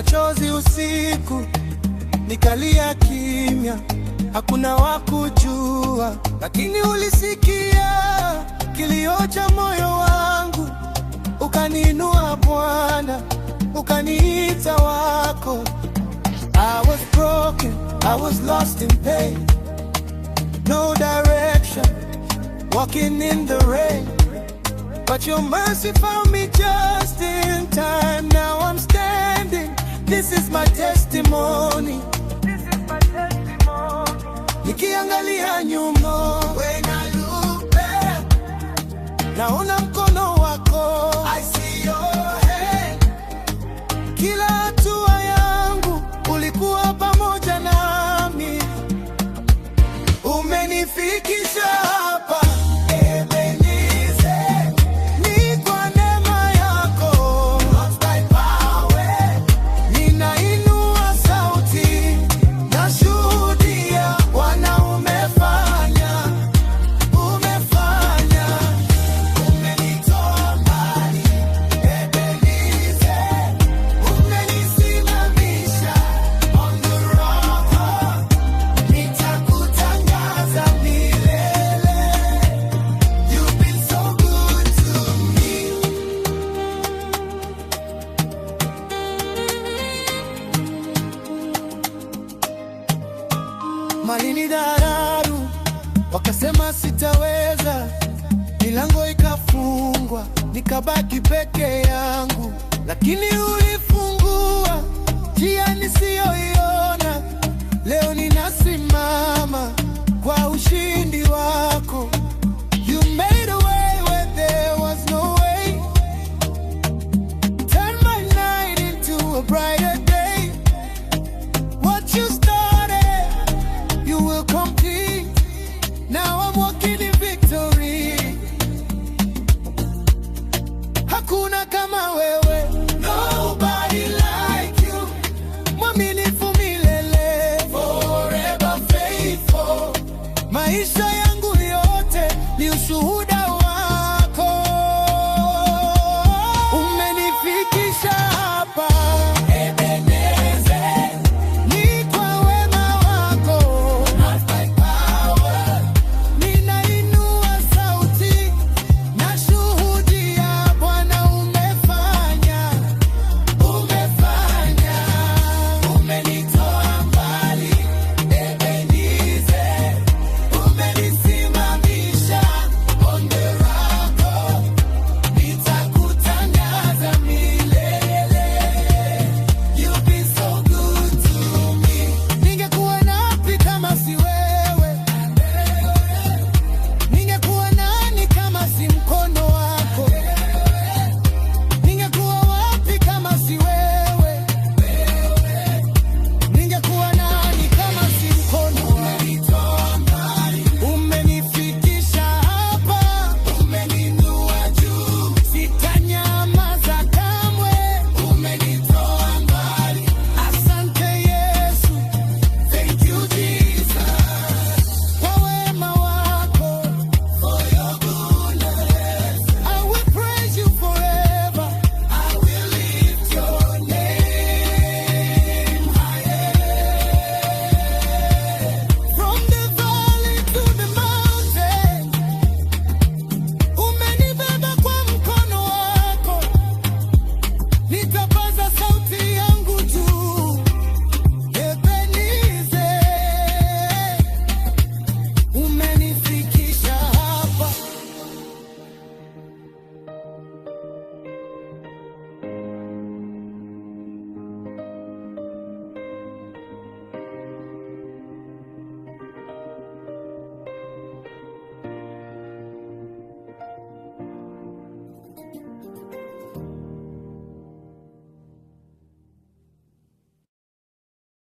machozi usiku, nikalia kimya, hakuna wakujua, lakini ulisikia kilio cha moyo wangu, ukaniinua Bwana, ukaniita wako. I was broken, I was lost in pain, no direction, walking in the rain, but your mercy found me just in time. Now I'm standing, this is my testimony. Nikiangalia nyuma, when I look back, naona mkono wako, I see your hand. Kila hatua yangu ulikuwa pamoja nami, umenifikisha hapa. Malinidharau, wakasema sitaweza, milango ikafungwa, nikabaki peke yangu, lakini ulifungua njia nisiyoiona. Leo ninasimama kwa ushindi wako. You made a way where there was no way, turn my night into a brighter day. What you started, you will complete. Now I'm walking in victory. Hakuna kama wewe, nobody like you. Mwaminifu milele, forever faithful. Maisha yangu yote ni ushuhuda